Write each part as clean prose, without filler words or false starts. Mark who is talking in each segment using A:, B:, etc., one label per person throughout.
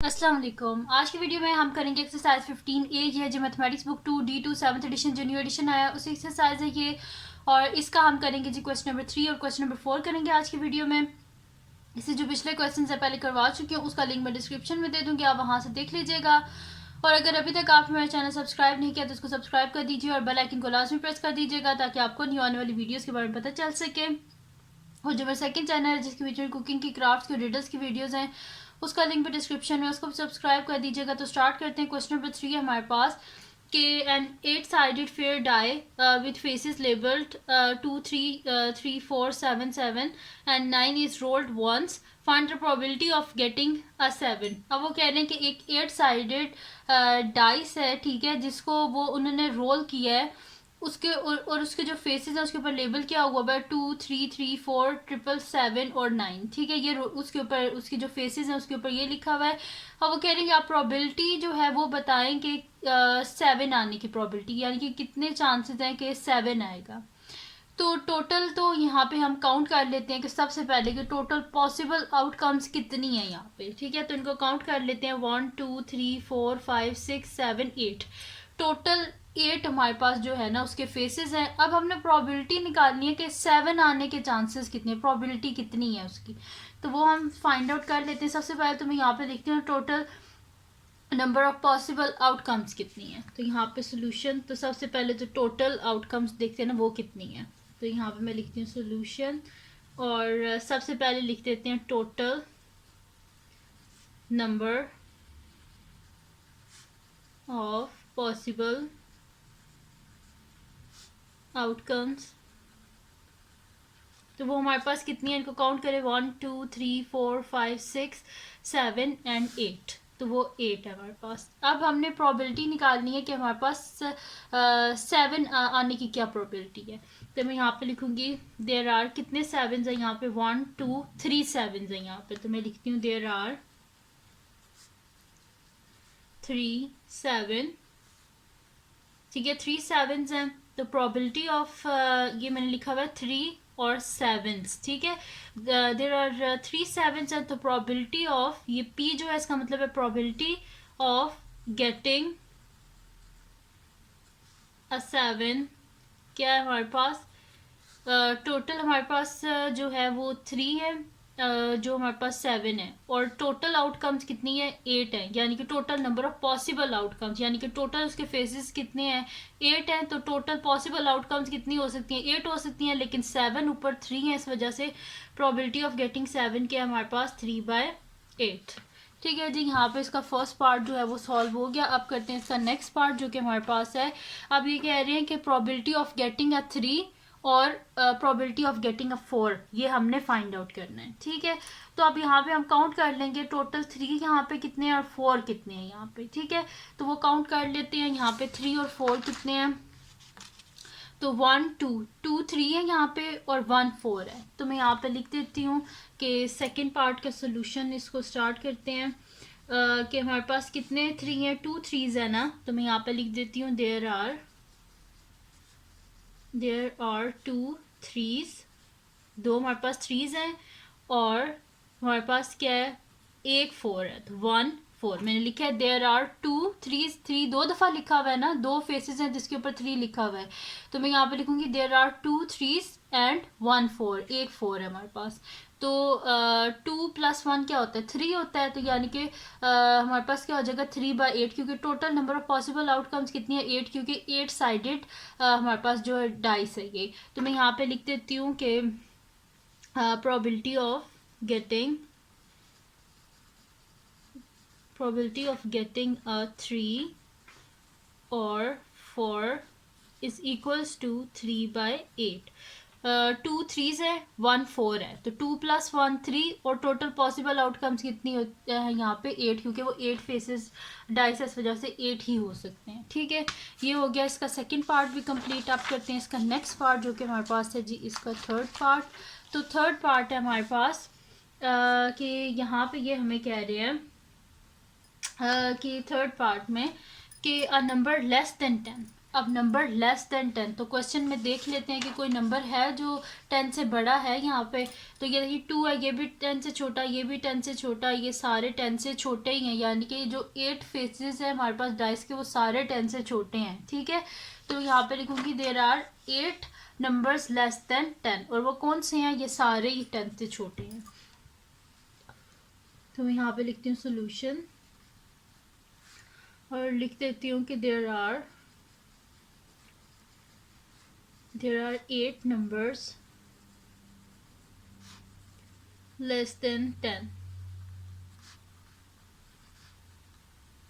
A: अस्सलाम वालेकुम। आज की वीडियो में हम करेंगे एक्सरसाइज 15A। ये है जो mathematics book 2D2 7th edition जो न्यू एडिशन आया उसी एक्सरसाइज है ये, और इसका हम करेंगे जी क्वेश्चन नंबर 3 और क्वेश्चन नंबर 4 करेंगे आज की वीडियो में। इसे जो पिछले क्वेश्चन है पहले करवा चुकी हूँ, उसका लिंक मैं डिस्क्रिप्शन में दे दूँगी, आप वहाँ से देख लीजिएगा। और अगर अभी तक आपने मेरा चैनल सब्सक्राइब नहीं किया तो उसको सब्सक्राइब कर दीजिए और बेल आइकन को लाजमी प्रेस कर दीजिएगा ताकि आपको न्यू आने वाली वीडियोज़ के बारे में पता चल सके। और जो मेरा सेकंड चैनल है जिसके बीच में कुकिंग की, क्राफ्ट्स की, रिडल्स की वीडियोस हैं, उसका लिंक भी डिस्क्रिप्शन में, उसको भी सब्सक्राइब कर दीजिएगा। तो स्टार्ट करते हैं। क्वेश्चन नंबर 3 है हमारे पास कि N 8-sided fair die with faces labeled 2 3 3 4 7 7 and 9 is rolled once, find the probability of getting a 7। अब वो कह रहे हैं कि एक 8-sided डाइस है, ठीक है, जिसको वो उन्होंने रोल किया है, उसके और उसके जो फेसेस है उसके ऊपर लेबल किया हुआ है 2 3 3 4 7 7 और 9, ठीक है। ये उसके ऊपर उसकी जो फेसेस हैं उसके ऊपर ये लिखा हुआ है। अब वो कह रहे हैं कि आप प्रोबेबिलिटी जो है वो बताएं कि 7 आने की प्रोबेबिलिटी, यानी कि कितने चांसेस हैं कि 7 आएगा। तो टोटल तो यहाँ पे हम काउंट कर लेते हैं कि सबसे पहले कि टोटल पॉसिबल आउटकम्स कितनी है यहाँ पे, ठीक है। तो इनको काउंट कर लेते हैं 1 2 3 4 5 6 7 8, टोटल 8 हमारे पास जो है ना उसके फेसेस हैं। अब हमने प्रोबेबिलिटी निकालनी है कि 7 आने के चांसेस कितने, प्रोबेबिलिटी कितनी है उसकी, तो वो हम फाइंड आउट कर लेते हैं। सबसे पहले तो मैं यहाँ पे देखती हूँ total number of possible outcomes कितनी है। तो यहाँ पे सोल्यूशन, तो सबसे पहले जो टोटल आउटकम्स देखते हैं ना वो कितनी है, तो यहाँ पे मैं लिखती हूँ सोल्यूशन और सबसे पहले लिख देते हैं total number of possible outcomes. तो वो हमारे पास कितनी है, इनको काउंट करें 1 2 3 4 5 6 7 एंड 8, तो वो 8 है हमारे पास। अब हमने प्रोबेबिलिटी निकालनी है कि हमारे पास 7 आने की क्या प्रोबेबिलिटी है। तो मैं यहाँ पे लिखूंगी देयर आर, कितने 7 है यहाँ पे, 1 2 3 7 है यहाँ पे, तो मैं लिखती हूँ देयर आर 3 7, ठीक है, 3 7 हैं। तो प्रोबेबिलिटी ऑफ ये मैंने लिखा हुआ है 3 और 7, ठीक है। देर आर 3 7 हैं, तो प्रोबेबिलिटी ऑफ, ये P जो है इसका मतलब है प्रोबेबिलिटी ऑफ गेटिंग अ 7 क्या है हमारे पास, टोटल हमारे पास जो है वो 3 है, जो हमारे पास 7 है, और टोटल आउटकम्स कितनी है 8 है, यानी कि total number of possible outcomes, यानी कि टोटल उसके फेसेस कितने हैं 8 हैं। तो टोटल पॉसिबल आउटकम्स कितनी हो सकती हैं, 8 हो सकती हैं, लेकिन 7 ऊपर 3 है, इस वजह से प्रोबेबिलिटी ऑफ गेटिंग 7 क्या है हमारे पास 3/8, ठीक है जी। यहाँ पे इसका फर्स्ट पार्ट जो है वो सॉल्व हो गया। अब करते हैं इसका नेक्स्ट पार्ट जो कि हमारे पास है। अब ये कह रहे हैं कि प्रोबेबिलिटी ऑफ गेटिंग अ 3 और प्रोबेबिलिटी ऑफ गेटिंग अ 4, ये हमने फाइंड आउट करना है, ठीक है। तो अब यहाँ पे हम काउंट कर लेंगे टोटल 3 यहाँ पे कितने हैं और 4 कितने हैं यहाँ पे, ठीक है। तो वो काउंट कर लेते हैं, यहाँ पे 3 और 4 कितने हैं, तो 1 2 2 3 है यहाँ पे और 1 4 है। तो मैं यहाँ पे लिख देती हूँ कि सेकेंड पार्ट का सोल्यूशन, इसको स्टार्ट करते हैं कि हमारे पास कितने 3 हैं, 2 3s है ना, तो मैं यहाँ पे लिख देती हूँ देयर आर 2 3s, दो हमारे पास 3s हैं और हमारे पास क्या है एक 4 है, तो 1 4 मैंने लिखा है। देयर आर 2 3s, 3 दो दफ़ा लिखा हुआ है ना, दो फेसेस हैं जिसके ऊपर 3 लिखा हुआ है, तो मैं यहाँ पे लिखूंगी देयर आर 2 3s एंड 1 4, एक 4 है हमारे पास। तो 2 + 1 क्या होता है 3 होता है, तो यानी कि हमारे पास क्या हो जाएगा 3/8, क्योंकि total number of possible outcomes कितनी है 8, क्योंकि 8-साइडेड हमारे पास जो डाइस है ये। तो मैं यहाँ पे लिख देती हूँ कि probability of getting a 3 or 4 is equals to 3/8। 2 3s है 1 4 है, तो 2 + 1 3, और टोटल पॉसिबल आउटकम्स कितनी होती है यहाँ पे 8, क्योंकि वो 8 फेसेस डाइस है, इस वजह से 8 ही हो सकते हैं, ठीक है। ये हो गया इसका सेकंड पार्ट भी कंप्लीट। आप करते हैं इसका नेक्स्ट पार्ट जो कि हमारे पास है जी इसका थर्ड पार्ट। तो थर्ड पार्ट है हमारे पास कि यहाँ पे ये हमें कह रहे हैं कि थर्ड पार्ट में कि अ नंबर लेस देन 10, अब नंबर लेस देन 10, तो क्वेश्चन में देख लेते हैं कि कोई नंबर है जो 10 से बड़ा है यहाँ पे। तो ये देखिए 2 है, ये भी 10 से छोटा, ये भी 10 से छोटा, ये सारे 10 से छोटे ही हैं, यानी कि जो 8 फेसेस है हमारे पास डाइस के वो सारे 10 से छोटे हैं। ठीक है, तो यहाँ पे लिखूंगी there are 8 numbers less than 10, और वो कौन से हैं, ये सारे ही 10 से छोटे हैं। तो मैं यहाँ पे लिखती हूँ सोल्यूशन और लिख देती हूँ कि there are 8 numbers less than 10।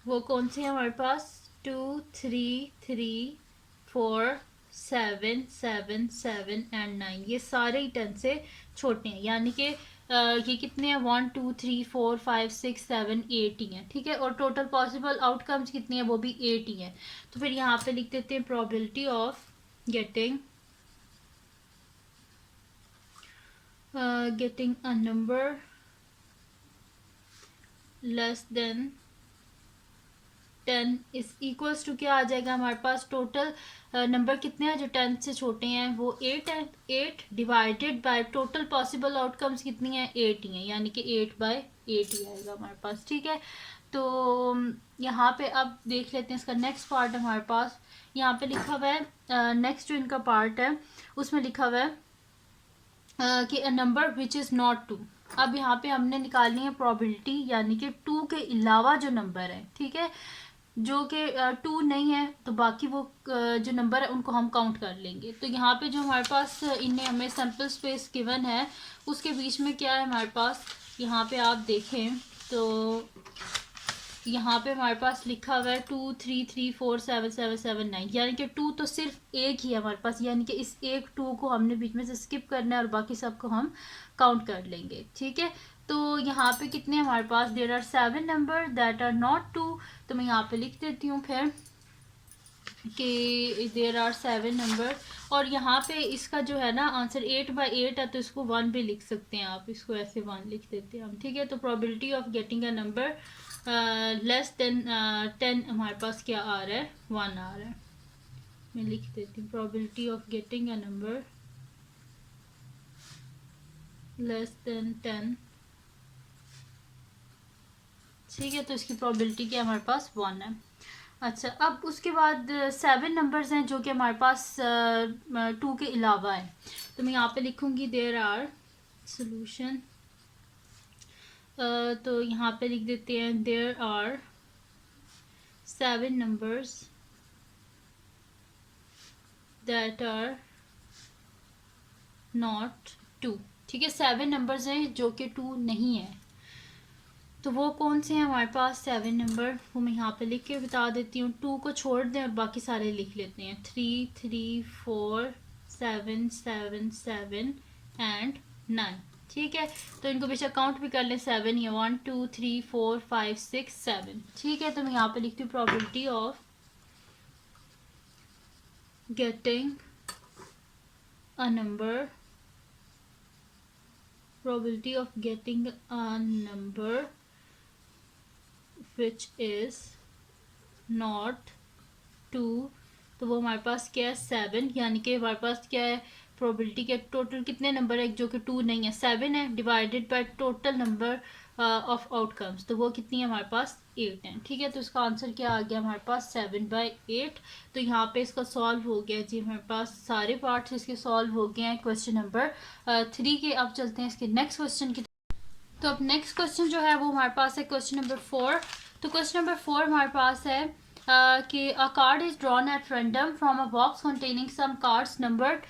A: वो कौन से हैं हमारे पास, 2 3 3 4 7 7 7 एंड 9, ये सारे ही 10 से छोटे हैं, यानी कि ये कितने हैं, 1 2 3 4 5 6 7 8 ही हैं। ठीक है, और टोटल पॉसिबल आउटकम्स कितनी है, वो भी 8 ही हैं। तो फिर यहाँ पे लिख देते हैं probability of getting a number less than 10 is equals to क्या आ जाएगा हमारे पास, टोटल नंबर कितने हैं जो 10 से छोटे हैं, वो 8 है। 8 divided by total possible outcomes कितनी है, 8 ही है, यानी कि 8/8 ही आएगा हमारे पास। ठीक है, तो यहाँ पे अब देख लेते हैं इसका नेक्स्ट पार्ट हमारे पास। यहाँ पे लिखा हुआ है नेक्स्ट जो इनका पार्ट है उसमें लिखा हुआ है कि a number which is not 2। अब यहाँ पे हमने निकालनी है प्रोबेबिलिटी, यानी कि 2 के अलावा जो नंबर है, ठीक है, जो कि 2 नहीं है, तो बाकी वो जो नंबर है उनको हम काउंट कर लेंगे। तो यहाँ पे जो हमारे पास इन्हें हमें सैम्पल स्पेस गिवन है उसके बीच में क्या है हमारे पास, यहाँ पे आप देखें तो यहाँ पे हमारे पास लिखा हुआ है 2 3 3 4 7 7 7 9, यानी कि 2 तो सिर्फ एक ही है हमारे पास, यानी कि इस एक 2 को हमने बीच में से स्किप करना है और बाकी सबको हम काउंट कर लेंगे। ठीक है, तो यहाँ पे कितने हमारे पास, there are 7 number that are not 2। तो मैं यहाँ पे लिख देती हूँ फिर कि देयर आर 7 नंबर, और यहाँ पे इसका जो है ना आंसर 8/8 है, तो इसको 1 भी लिख सकते हैं आप, इसको ऐसे 1 लिख देते हैं हम। ठीक है, तो probability of getting a number less than 10 हमारे पास क्या आ रहा है, 1 आ रहा है। मैं लिख देती हूँ probability of getting a number less than 10। ठीक है, तो इसकी प्रोबेबिलिटी क्या हमारे पास 1 है। अच्छा, अब उसके बाद 7 नंबर्स हैं जो कि हमारे पास 2 के अलावा है। तो मैं यहाँ पे लिखूँगी देयर आर सोल्यूशन, तो यहाँ पे लिख देते हैं there are 7 numbers that are not 2। ठीक है, 7 नंबर्स हैं जो कि 2 नहीं है, तो वो कौन से हैं हमारे पास 7 नंबर, वो मैं यहाँ पे लिख के बता देती हूँ। 2 को छोड़ दें और बाकी सारे लिख लेते हैं, 3 3 4 7 7 7 एंड 9। ठीक है, तो इनको बेशक काउंट भी कर लें, 7 या 1 2 3 4 5 6 7। ठीक है, तो मैं यहाँ पे लिखती हूँ probability of getting a number, probability of getting a number which is not 2। तो वो हमारे पास क्या है 7, यानी कि हमारे पास क्या है प्रोबेबिलिटी के टोटल कितने नंबर है जो कि 2 नहीं है, 7 है, divided by total number of outcomes, तो वो कितनी है हमारे पास 8 है। ठीक है, तो इसका आंसर क्या आ गया हमारे पास 7/8। तो यहाँ पे इसका सॉल्व हो गया जी, हमारे पास सारे पार्ट्स इसके सॉल्व हो गए हैं क्वेश्चन नंबर 3 के। अब चलते हैं इसके नेक्स्ट क्वेश्चन की। तो अब नेक्स्ट क्वेश्चन जो है वो हमारे पास है क्वेश्चन नंबर 4। तो क्वेश्चन नंबर 4 हमारे पास है कि a card is drawn at random from a box containing some cards numbered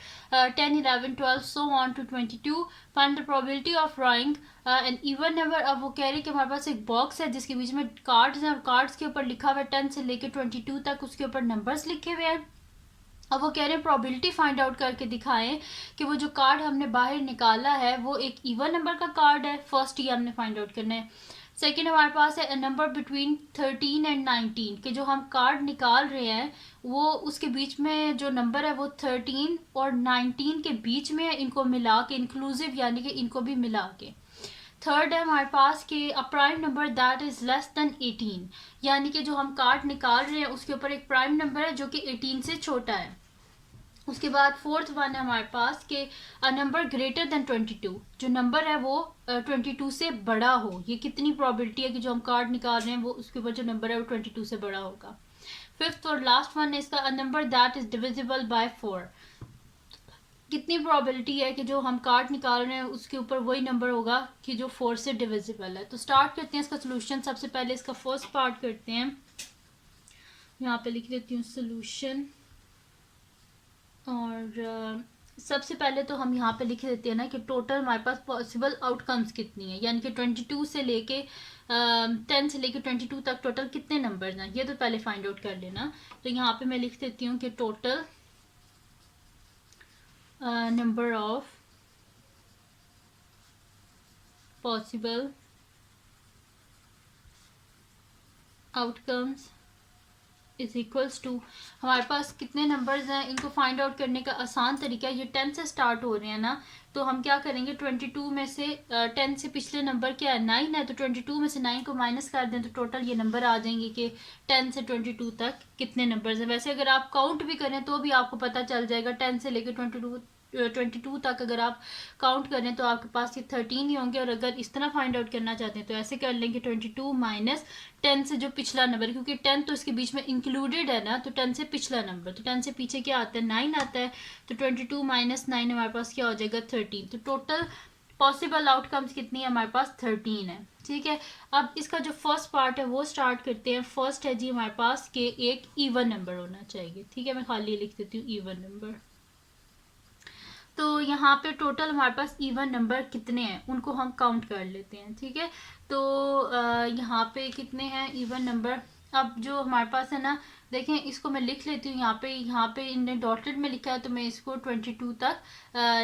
A: 10 11 12 so on to 22, find the probability of drawing an even number. अब वो कह रही है कि हमारे पास एक बॉक्स है जिसके बीच में कार्ड्स हैं और कार्ड्स के ऊपर लिखा हुआ है 10 से लेकर 22 तक, उसके ऊपर नंबर्स लिखे हुए हैं। अब वो कह रहे हैं प्रोबेबिलिटी फाइंड आउट करके दिखाएं कि वो जो कार्ड हमने बाहर निकाला है वो एक इवन नंबर का कार्ड है। फर्स्ट ये हमने फाइंड आउट करना है। सेकेंड हमारे पास है अ नंबर बिटवीन 13 एंड 19, कि जो हम कार्ड निकाल रहे हैं वो उसके बीच में जो नंबर है वो 13 और 19 के बीच में है, इनको मिला के इंक्लूसिव यानी कि इनको भी मिला के। थर्ड है हमारे पास कि अ prime number that is less than 18, यानी कि जो हम कार्ड निकाल रहे हैं उसके ऊपर एक प्राइम नंबर है जो कि 18 से छोटा है। उसके बाद फोर्थ वन है हमारे पास कि अ नंबर ग्रेटर देन 22, जो नंबर है वो 22 से बड़ा हो। ये कितनी प्रोबेबिलिटी है कि जो हम कार्ड निकाल रहे हैं वो उसके ऊपर जो नंबर है वो 22 से बड़ा होगा। फिफ्थ और लास्ट वन है इसका, a number that is divisible by 4, कितनी प्रोबेबिलिटी है कि जो हम कार्ड निकाल रहे हैं उसके ऊपर वही नंबर होगा कि जो 4 से डिविजिबल है। तो स्टार्ट करते हैं इसका सोल्यूशन। सबसे पहले इसका फर्स्ट पार्ट करते हैं, यहाँ पे लिख देती हूँ सोल्यूशन। और सबसे पहले तो हम यहाँ पे लिख देते हैं ना कि टोटल हमारे पास पॉसिबल आउटकम्स कितनी है, यानी कि 22 से लेके 10 से लेके 22 तक टोटल कितने नंबर्स हैं, ये तो पहले फाइंड आउट कर लेना। तो यहाँ पे मैं लिख देती हूँ कि total number of possible outcomes is equals to, हमारे पास कितने नंबर्स हैं इनको फाइंड आउट करने का आसान तरीका है, ये 10 से स्टार्ट हो रहे हैं ना, तो हम क्या करेंगे 22 में से 10 से पिछले नंबर क्या है 9 है, तो 22 में से 9 को माइनस कर दें तो टोटल ये नंबर आ जाएंगे कि 10 से 22 तक कितने नंबर्स हैं। वैसे अगर आप काउंट भी करें तो भी आपको पता चल जाएगा, 10 से लेकर 22 तक अगर आप काउंट करें तो आपके पास ये 13 ही होंगे। और अगर इस तरह फाइंड आउट करना चाहते हैं तो ऐसे कर लेंगे 22 माइनस 10 से जो पिछला नंबर, क्योंकि 10 तो इसके बीच में इंक्लूडेड है ना, तो 10 से पिछला नंबर, तो 10 से पीछे क्या आता है 9 आता है, तो 22 माइनस 9 हमारे पास क्या हो जाएगा 13। तो टोटल पॉसिबल आउटकम्स कितनी है हमारे पास 13 है। ठीक है, अब इसका जो फर्स्ट पार्ट है वो स्टार्ट करते हैं। फर्स्ट है जी हमारे पास कि एक इवन नंबर होना चाहिए। ठीक है, मैं खाली लिख देती हूँ इवन नंबर। तो यहाँ पे टोटल हमारे पास इवन नंबर कितने हैं उनको हम काउंट कर लेते हैं। ठीक है, तो यहाँ पे कितने हैं इवन नंबर। अब जो हमारे पास है ना, देखें इसको मैं लिख लेती हूँ यहाँ पे इनने डॉटेड में लिखा है तो मैं इसको 22 तक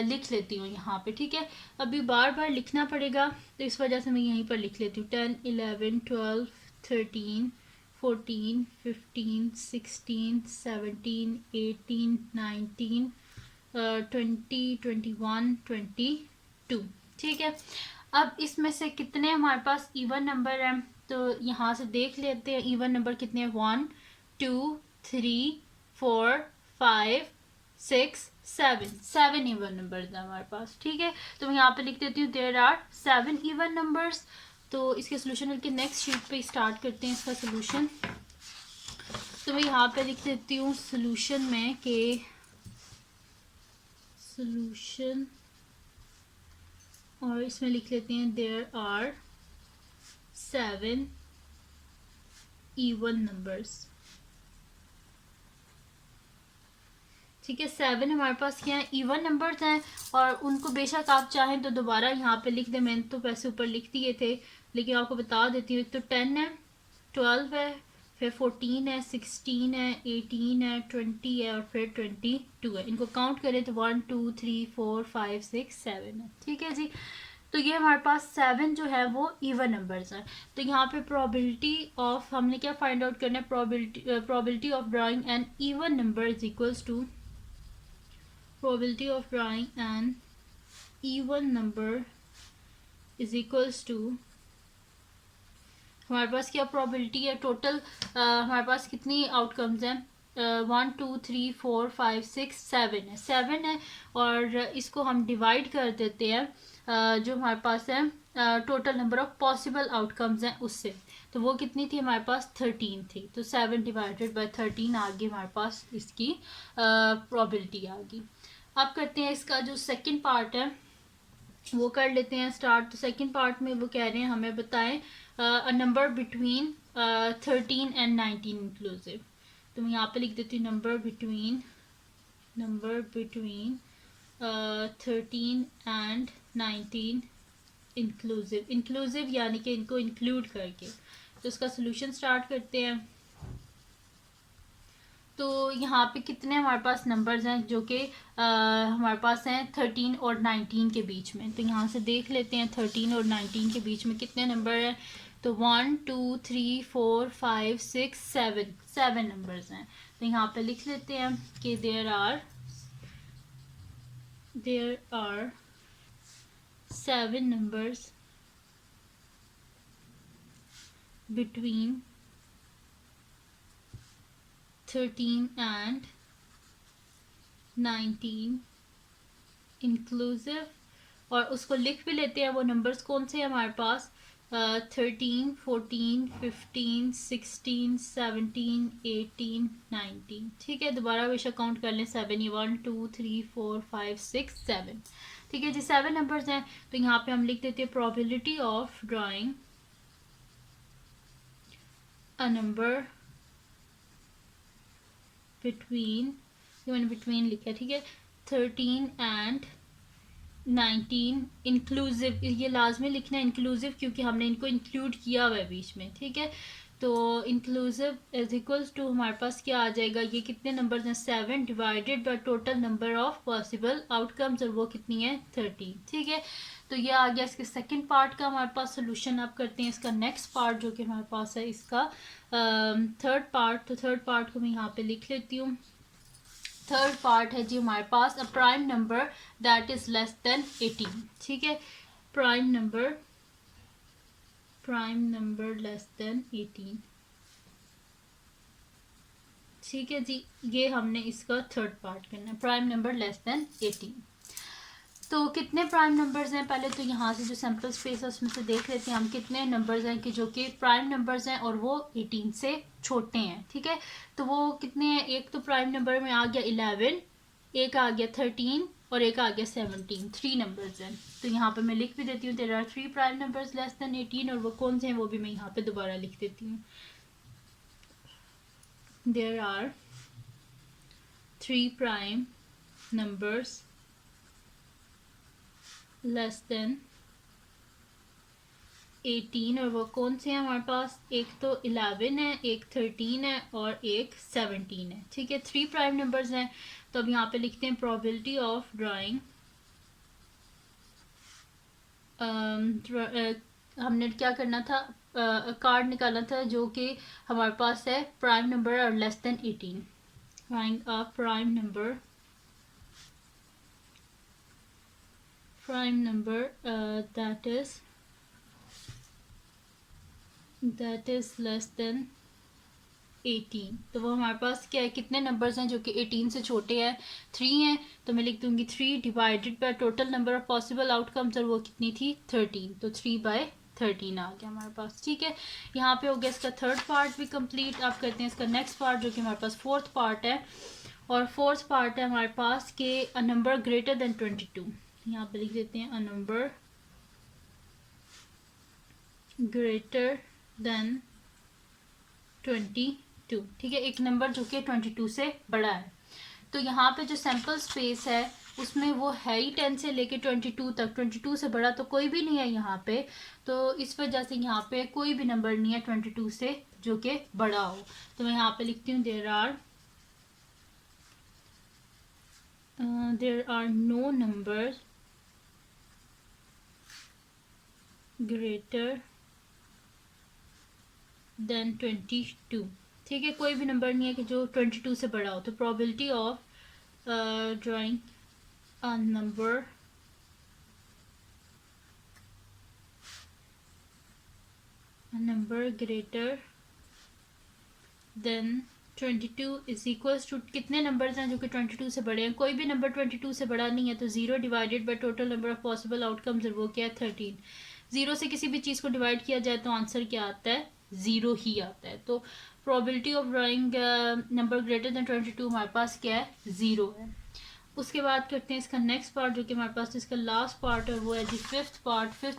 A: लिख लेती हूँ यहाँ पे। ठीक है, अभी बार बार लिखना पड़ेगा तो इस वजह से मैं यहीं पर लिख लेती हूँ 10 11 12 13 14 15 16 17 18 19 20 21 22। ठीक है, अब इसमें से कितने हमारे पास इवन नंबर हैं तो यहाँ से देख लेते हैं इवन नंबर कितने हैं। 1 2 3 4 5 6 7 इवन नंबर्स हैं हमारे पास। ठीक है, तो मैं यहाँ पे लिख देती हूँ देयर आर 7 इवन नंबर्स। तो इसके सोल्यूशन के नेक्स्ट शीट पे स्टार्ट करते हैं इसका सोल्यूशन। तो मैं यहाँ पे लिख देती हूँ सोल्यूशन में कि सोल्यूशन, और इसमें लिख लेते हैं देयर आर 7 इवन नंबर्स। ठीक है, 7 हमारे पास क्या है इवन नंबर्स हैं, और उनको बेशक आप चाहें तो दोबारा यहाँ पे लिख दें, मैंने तो वैसे ऊपर लिख दिए थे लेकिन आपको बता देती हूँ। एक तो 10 है, 12 है, फिर 14 है, 16 है, 18 है, 20 है और फिर 22 है। इनको काउंट करें तो 1 2 3 4 5 6 7 है। ठीक है जी, तो ये हमारे पास 7 जो है वो इवन नंबर्स हैं। तो यहाँ पे प्रोबेबिलिटी ऑफ हमने क्या फाइंड आउट करना है, probability of drawing an even number is equals to probability of drawing an even number is equals to, हमारे पास क्या प्रोबेबिलिटी है टोटल, हमारे पास कितनी आउटकम्स हैं 1 2 3 4 5 6 7 है, 7 है। और इसको हम डिवाइड कर देते हैं जो हमारे पास है total number of possible outcomes हैं उससे, तो वो कितनी थी हमारे पास 13 थी। तो 7 डिवाइडेड बाय 13 आ गई हमारे पास इसकी प्रोबेबिलिटी आ गई। अब करते हैं इसका जो सेकंड पार्ट है वो कर लेते हैं स्टार्ट। तो सेकंड पार्ट में वो कह रहे हैं हमें बताएं a number between 13 and 19 inclusive. तो मैं यहाँ पे लिख देती हूँ number between 13 and 19 inclusive. Inclusive यानी कि इनको इंक्लूड करके। तो इसका सोल्यूशन स्टार्ट करते हैं। तो यहाँ पे कितने हमारे पास नंबर्स हैं जो कि हमारे पास हैं 13 और 19 के बीच में। तो यहाँ से देख लेते हैं 13 और 19 के बीच में कितने नंबर हैं। तो 1 2 3 4 5 6 7 नंबर्स हैं। तो यहाँ पे लिख लेते हैं कि there are 7 numbers between 13 and 19 inclusive, और उसको लिख भी लेते हैं। वो नंबर्स कौन से हैं हमारे पास? 13, 14, 15, 16, 17, 18, 19। ठीक है, दोबारा बेशक काउंट कर लें। 7, ये 1 2 3 4 5 6 7। ठीक है जी, 7 नंबर्स हैं। तो यहाँ पे हम लिख देते हैं probability of drawing a number between, ये मैंने बिटवीन लिखा है, ठीक है, 13 एंड 19 इंक्लूसिव। ये लाजमी लिखना है इंक्लूसिव, क्योंकि हमने इनको इंक्लूड किया हुआ है बीच में। ठीक है, तो इंक्लूसिव इज इक्वल्स टू हमारे पास क्या आ जाएगा? ये कितने नंबर्स हैं? 7 divided by total number of possible outcomes, और वो कितनी है? 13। ठीक है, तो ये आ गया इसके सेकंड पार्ट का हमारे पास सोल्यूशन। अब करते हैं इसका नेक्स्ट पार्ट जो कि हमारे पास है इसका थर्ड पार्ट। तो थर्ड पार्ट को मैं यहाँ पे लिख लेती हूँ। थर्ड पार्ट है जी हमारे पास a prime number that is less than 18। ठीक है, प्राइम नंबर लेस देन 18। ठीक है जी, ये हमने इसका थर्ड पार्ट करना है, प्राइम नंबर लेस देन 18। तो कितने प्राइम नंबर्स हैं? पहले तो यहाँ से जो सैम्पल स्पेस है उसमें से देख लेते हैं हम कितने नंबर्स हैं कि जो कि प्राइम नंबर्स हैं और वो 18 से छोटे हैं। ठीक है, तो वो कितने हैं? एक तो प्राइम नंबर में आ गया 11, एक आ गया 13 और एक आ गया 17। 3 नंबर्स हैं। तो यहाँ पे मैं लिख भी देती हूँ, there are 3 prime numbers less than 18, और वो कौन से हैं वो भी मैं यहाँ पे दोबारा लिख देती हूँ। There are 3 prime numbers less than 18, और वो कौन से हैं हमारे पास? एक तो 11 है, एक 13 है और एक 17 है। ठीक है, 3 प्राइम नंबर्स हैं। तो अब यहाँ पे लिखते हैं प्रोबेबिलिटी ऑफ ड्राइंग, हमने क्या करना था? कार्ड निकालना था जो कि हमारे पास है प्राइम नंबर और less than 18। Drawing a prime number that is less than 18। तो वो हमारे पास क्या है? कितने नंबर्स हैं जो कि 18 से छोटे हैं? 3 हैं। तो मैं लिख दूंगी 3 divided by total number of possible outcomes, और वो कितनी थी? 13। तो 3/13 आ गया हमारे पास। ठीक है, यहाँ पे हो गया इसका थर्ड पार्ट भी कंप्लीट। अब करते हैं इसका नेक्स्ट पार्ट जो कि हमारे पास फोर्थ पार्ट है। और फोर्थ पार्ट है हमारे पास के अ नंबर ग्रेटर देन 22। यहाँ पे लिख देते हैं अ नंबर ग्रेटर देन 22। ठीक है, एक नंबर जो कि 22 से बड़ा है। तो यहाँ पे जो सैम्पल स्पेस है उसमें वो है ही 10 से लेके 22 तक। 22 से बड़ा तो कोई भी नहीं है यहाँ पे, तो इस वजह से यहाँ पे कोई भी नंबर नहीं है 22 से जो कि बड़ा हो। तो मैं यहाँ पे लिखती हूँ there are no number greater than 22। ठीक है, कोई भी नंबर नहीं है कि जो 22 से बड़ा हो। तो probability of drawing a number greater than 22 is equals to, कितने नंबर्स हैं जो कि 22 से बड़े हैं? कोई भी नंबर 22 से बड़ा नहीं है। तो 0 divided by total number of possible outcomes, वो क्या है? 13। 0 से किसी भी चीज़ को डिवाइड किया जाए तो आंसर क्या आता है? 0 ही आता है। तो probability of drawing number greater than 22 हमारे पास क्या है? 0 है। उसके बाद करते हैं इसका नेक्स्ट पार्ट जो कि हमारे पास इसका लास्ट पार्ट है, वो है जी फिफ्थ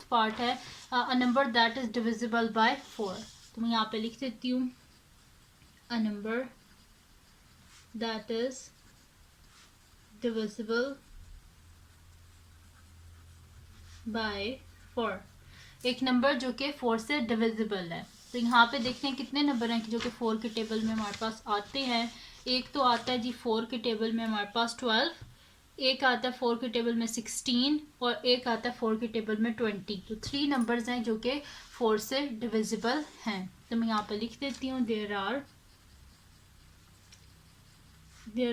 A: पार्ट है a number that is divisible by 4। तो मैं यहाँ पे लिख देती हूँ a number that is divisible by 4। एक नंबर जो कि 4 से डिविजिबल है। तो यहाँ पे देखते हैं कितने नंबर हैं जो कि 4 के टेबल में हमारे पास आते हैं। एक तो आता है जी 4 के टेबल में हमारे पास 12, एक आता है 4 के टेबल में 16, और एक आता है 4 के टेबल में 20। तो 3 नंबर्स हैं जो कि 4 से डिविजिबल हैं। तो मैं यहाँ पे लिख देती हूँ there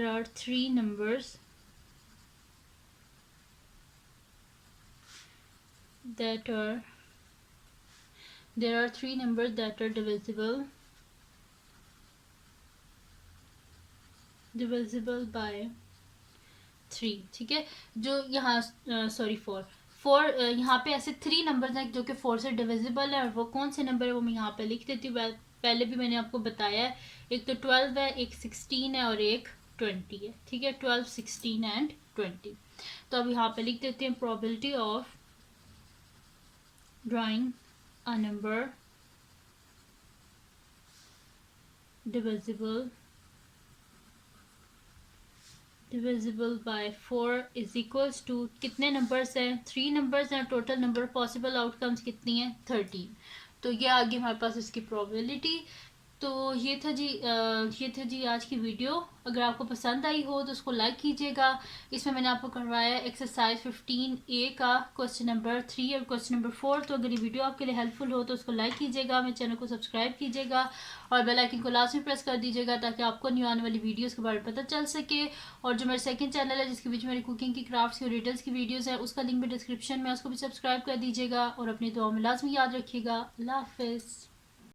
A: are 3 numbers that are there are 3 numbers that are divisible by 3, ठीक है। जो यहाँ सॉरी 4 यहाँ पे ऐसे 3 नंबर्स हैं जो कि 4 से डिविजिबल है, और वो कौन से नंबर है वो मैं यहाँ पे लिख देती हूँ। पहले भी मैंने आपको बताया है, एक तो 12 है, एक 16 है और एक 20 है, ठीक है। 12, 16 एंड 20। तो अब यहाँ पे लिख देते हैं probability of drawing a number divisible by 4 is equals to, कितने नंबर्स हैं? 3 नंबर्स हैं। टोटल नंबर पॉसिबल आउटकम्स कितनी हैं? 13। तो ये आ गई हमारे पास इसकी प्रोबेबिलिटी। तो ये था जी आज की वीडियो। अगर आपको पसंद आई हो तो उसको लाइक कीजिएगा। इसमें मैंने आपको करवाया एक्सरसाइज 15A का क्वेश्चन नंबर 3 और क्वेश्चन नंबर 4। तो अगर ये वीडियो आपके लिए हेल्पफुल हो तो उसको लाइक कीजिएगा, मेरे चैनल को सब्सक्राइब कीजिएगा और बेल आइकन को लास्ट में प्रेस कर दीजिएगा ताकि आपको न्यू आने वाली वीडियोज़ के बारे में पता चल सके। और जो मेरा सेकंड चैनल है जिसके बीच मेरी कुकिंग की, क्राफ्ट्स की और डिटेल्स की वीडियोज़ है, उसका लिंक भी डिस्क्रिप्शन में, उसको भी सब्सक्राइब कर दीजिएगा और अपनी दुआ में लाजमी याद रखिएगा। अल्लाह हाफिज़।